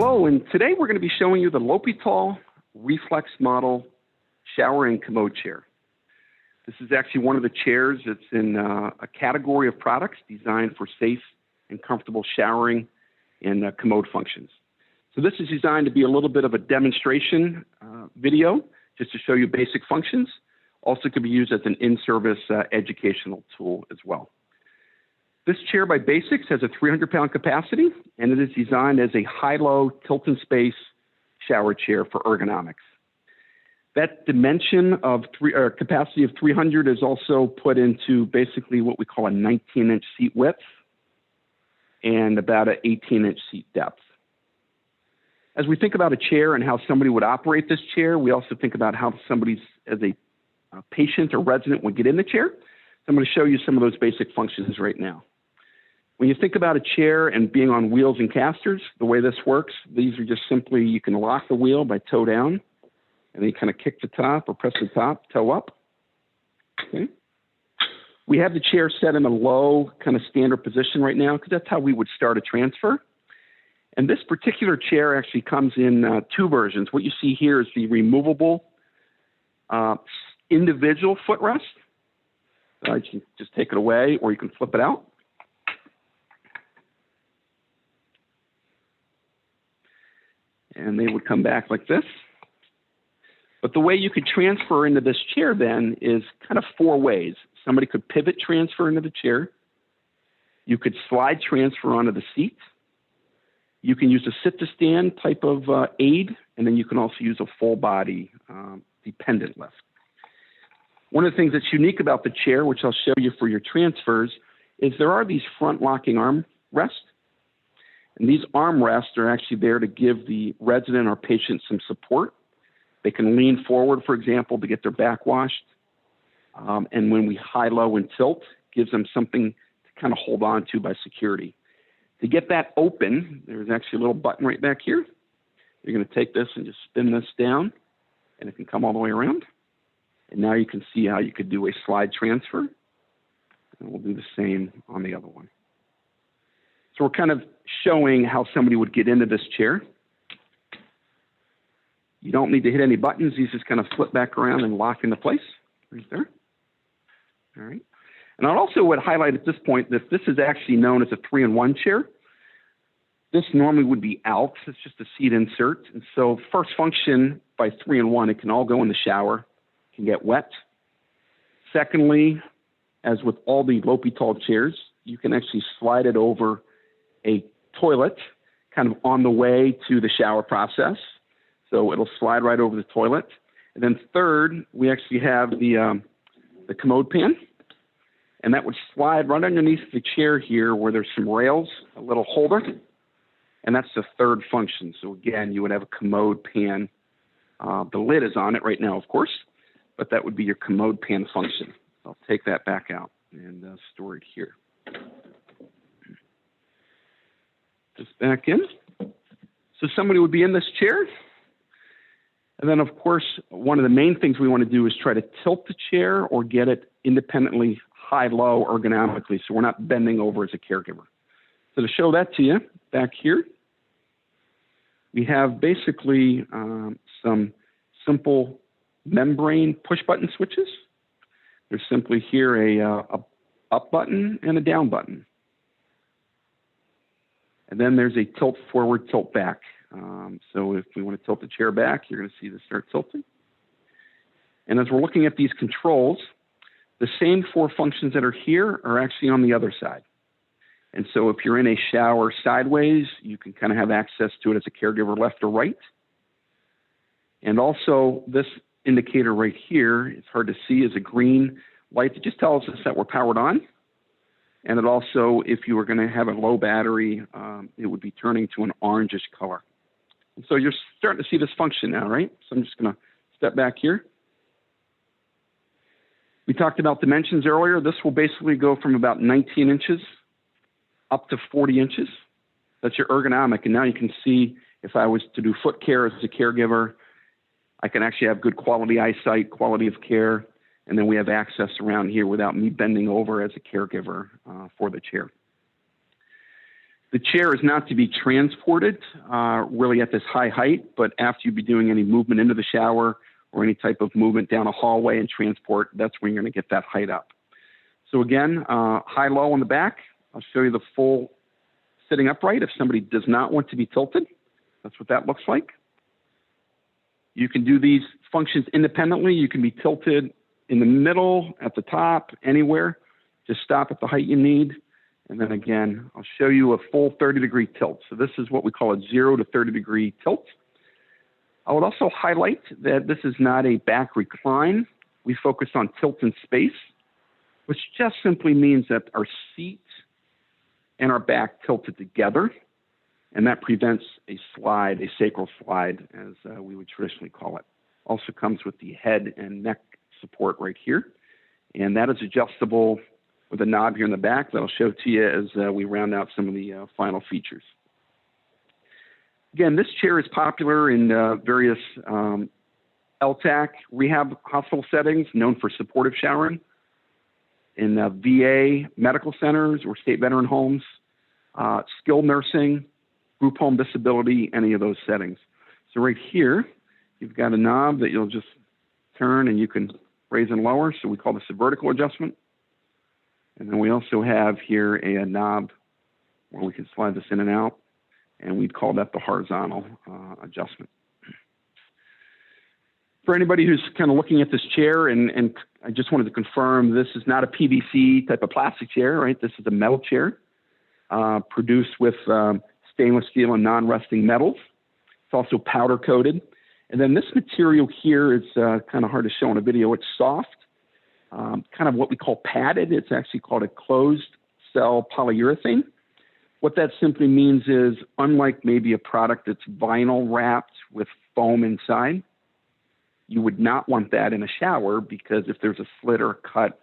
Hello, and today we're going to be showing you the L'Hôpital Reflex Model Shower and Commode chair. This is actually one of the chairs that's in a category of products designed for safe and comfortable showering and commode functions. So this is designed to be a little bit of a demonstration video just to show you basic functions. Also could be used as an in-service educational tool as well. This chair by Basics has a 300-pound capacity, and it is designed as a high-low tilt and space shower chair for ergonomics. That dimension of capacity of 300 is also put into basically what we call a 19-inch seat width and about an 18-inch seat depth. As we think about a chair and how somebody would operate this chair, we also think about how somebody as a patient or resident would get in the chair. So I'm going to show you some of those basic functions right now. When you think about a chair and being on wheels and casters, the way this works, these are just simply, you can lock the wheel by toe down, and then you kind of kick the top or press the top, toe up. Okay. We have the chair set in a low kind of standard position right now because that's how we would start a transfer. And this particular chair actually comes in two versions. What you see here is the removable individual footrest. You can just take it away or you can flip it out. And they would come back like this. But the way you could transfer into this chair then is kind of four ways. Somebody could pivot transfer into the chair. You could slide transfer onto the seat. You can use a sit-to-stand type of aid, and then you can also use a full-body dependent lift. One of the things that's unique about the chair, which I'll show you for your transfers, is there are these front-locking arm rests. And these arm rests are actually there to give the resident or patient some support. They can lean forward, for example, to get their back washed. And when we high, low, and tilt, gives them something to kind of hold on to by security. To get that open, there's actually a little button right back here. You're going to take this and just spin this down, and it can come all the way around. And now you can see how you could do a slide transfer. And we'll do the same on the other one. So we're kind of showing how somebody would get into this chair. You don't need to hit any buttons. These just kind of flip back around and lock into place right there. All right. And I also would highlight at this point that this is actually known as a 3-in-1 chair. This normally would be out. It's just a seat insert. And so first function by 3-in-1, it can all go in the shower. It can get wet. Secondly, as with all the L'Hôpital chairs, you can actually slide it over a toilet kind of on the way to the shower process. So it'll slide right over the toilet. And then third, we actually have the commode pan. And that would slide right underneath the chair here where there's some rails, a little holder. And that's the third function. So again, you would have a commode pan. The lid is on it right now, of course, but that would be your commode pan function. I'll take that back out and store it here. Just back in. So somebody would be in this chair. And then, of course, one of the main things we want to do is try to tilt the chair or get it independently high-low ergonomically so we're not bending over as a caregiver. So to show that to you, back here, we have basically some simple membrane push-button switches. There's simply here a up button and a down button. And then there's a tilt forward, tilt back. So if we want to tilt the chair back, you're going to see this start tilting. And as we're looking at these controls, the same four functions that are here are actually on the other side. And so if you're in a shower sideways, you can kind of have access to it as a caregiver left or right. And also this indicator right here, it's hard to see, is a green light that just tells us that we're powered on. And it also, if you were going to have a low battery, it would be turning to an orangish color. And so you're starting to see this function now, right? So I'm just going to step back here. We talked about dimensions earlier. This will basically go from about 19 inches up to 40 inches. That's your ergonomic. And now you can see if I was to do foot care as a caregiver, I can actually have good quality eyesight, quality of care. And then we have access around here without me bending over as a caregiver for the chair. The chair is not to be transported really at this high height, but after you be doing any movement into the shower or any type of movement down a hallway and transport, that's when you're going to get that height up. So again, high-low on the back. I'll show you the full sitting upright if somebody does not want to be tilted. That's what that looks like. You can do these functions independently. You can be tilted in the middle, at the top, anywhere. Just stop at the height you need. And then again, I'll show you a full 30-degree tilt. So this is what we call a 0 to 30-degree tilt. I would also highlight that this is not a back recline. We focus on tilt in space, which just simply means that our seat and our back tilted together, and that prevents a slide, a sacral slide, as we would traditionally call it. Also comes with the head and neck support right here, and that is adjustable with a knob here in the back that I'll show to you as we round out some of the final features. Again, this chair is popular in various LTAC rehab hospital settings, known for supportive showering, in VA medical centers or state veteran homes, skilled nursing, group home disability, any of those settings. So right here, you've got a knob that you'll just turn and you can raise and lower. So we call this a vertical adjustment. And then we also have here a knob where we can slide this in and out, and we'd call that the horizontal adjustment. For anybody who's kind of looking at this chair, and I just wanted to confirm, this is not a PVC type of plastic chair, right? This is a metal chair produced with stainless steel and non-rusting metals. It's also powder coated. And then this material here is kind of hard to show in a video. It's soft. Kind of what we call padded. It's actually called a closed cell polyurethane. What that simply means is, unlike maybe a product that's vinyl wrapped with foam inside, you would not want that in a shower, because if there's a slit or a cut,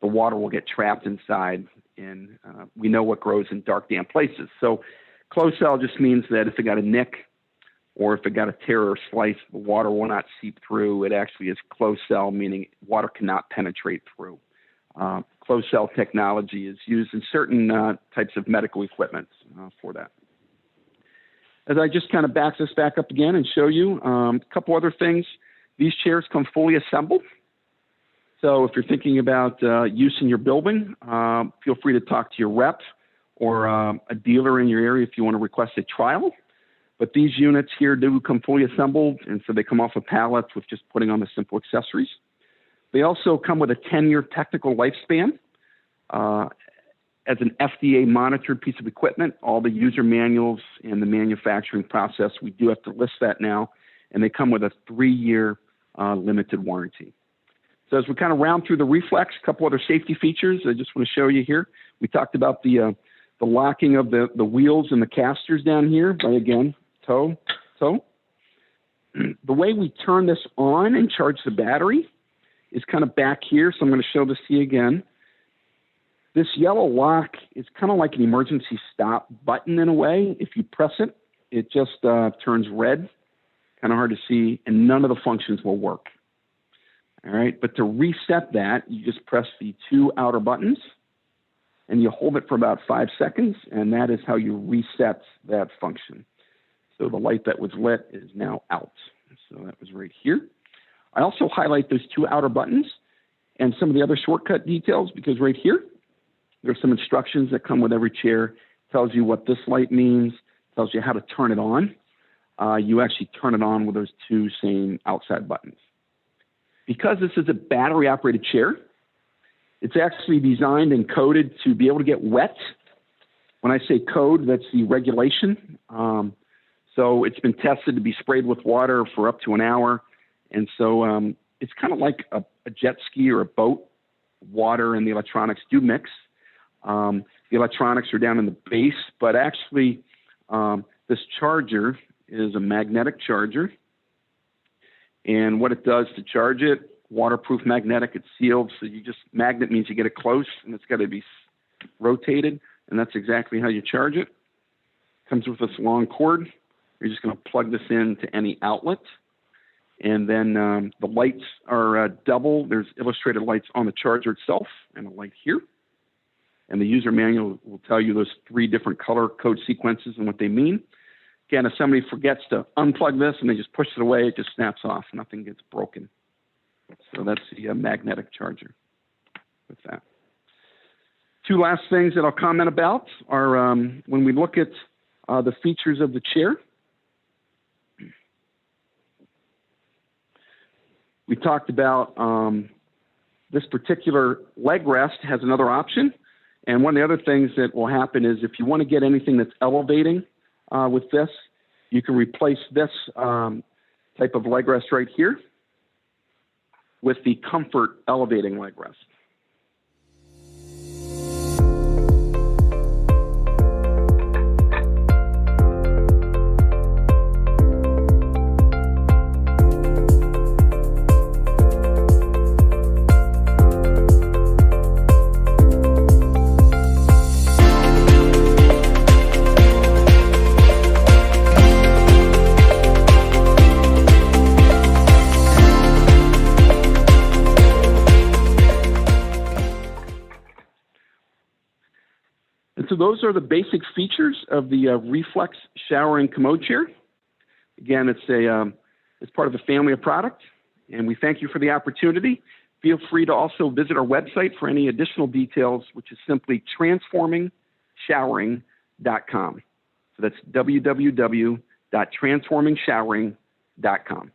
the water will get trapped inside, and we know what grows in dark, damp places. So closed cell just means that if it got a nick or if it got a tear or slice, the water will not seep through. It actually is closed cell, meaning water cannot penetrate through. Closed cell technology is used in certain types of medical equipment for that. As I just kind of back this back up again and show you a couple other things, these chairs come fully assembled. So if you're thinking about use in your building, feel free to talk to your rep or a dealer in your area if you want to request a trial. But these units here do come fully assembled, and so they come off of pallets with just putting on the simple accessories. They also come with a 10-year technical lifespan. As an FDA-monitored piece of equipment, all the user manuals and the manufacturing process, we do have to list that now, and they come with a 3-year limited warranty. So as we kind of round through the Reflex, a couple other safety features I just want to show you here. We talked about the locking of the wheels and the casters down here by, again, toe. The way we turn this on and charge the battery is kind of back here, so I'm going to show this to you again. This yellow lock is kind of like an emergency stop button in a way. If you press it, it just turns red, kind of hard to see, and none of the functions will work. All right, but to reset that, you just press the 2 outer buttons, and you hold it for about 5 seconds, and that is how you reset that function. So the light that was lit is now out. So that was right here. I also highlight those 2 outer buttons and some of the other shortcut details, because right here, there's some instructions that come with every chair. It tells you what this light means, tells you how to turn it on. You actually turn it on with those 2 same outside buttons. Because this is a battery-operated chair, it's actually designed and coded to be able to get wet. When I say code, that's the regulation. So it's been tested to be sprayed with water for up to an hour. And so it's kind of like a jet ski or a boat. Water and the electronics do mix. The electronics are down in the base, but actually this charger is a magnetic charger. And what it does to charge it, waterproof magnetic, it's sealed. So magnet means you get it close, and it's got to be rotated, and that's exactly how you charge it. Comes with this long cord. You're just going to plug this into any outlet. And then the lights are double. There's illustrated lights on the charger itself and a light here. and the user manual will tell you those 3 different color code sequences and what they mean. Again, if somebody forgets to unplug this and they just push it away, it just snaps off. Nothing gets broken. So that's the magnetic charger with that. 2 last things that I'll comment about are when we look at the features of the chair. We talked about this particular leg rest has another option. And one of the other things that will happen is if you want to get anything that's elevating with this, you can replace this type of leg rest right here with the Comfort elevating leg rest. So those are the basic features of the Reflex shower and commode chair. Again, it's part of a family of products, and we thank you for the opportunity. Feel free to also visit our website for any additional details, which is simply transformingshowering.com. So that's www.transformingshowering.com.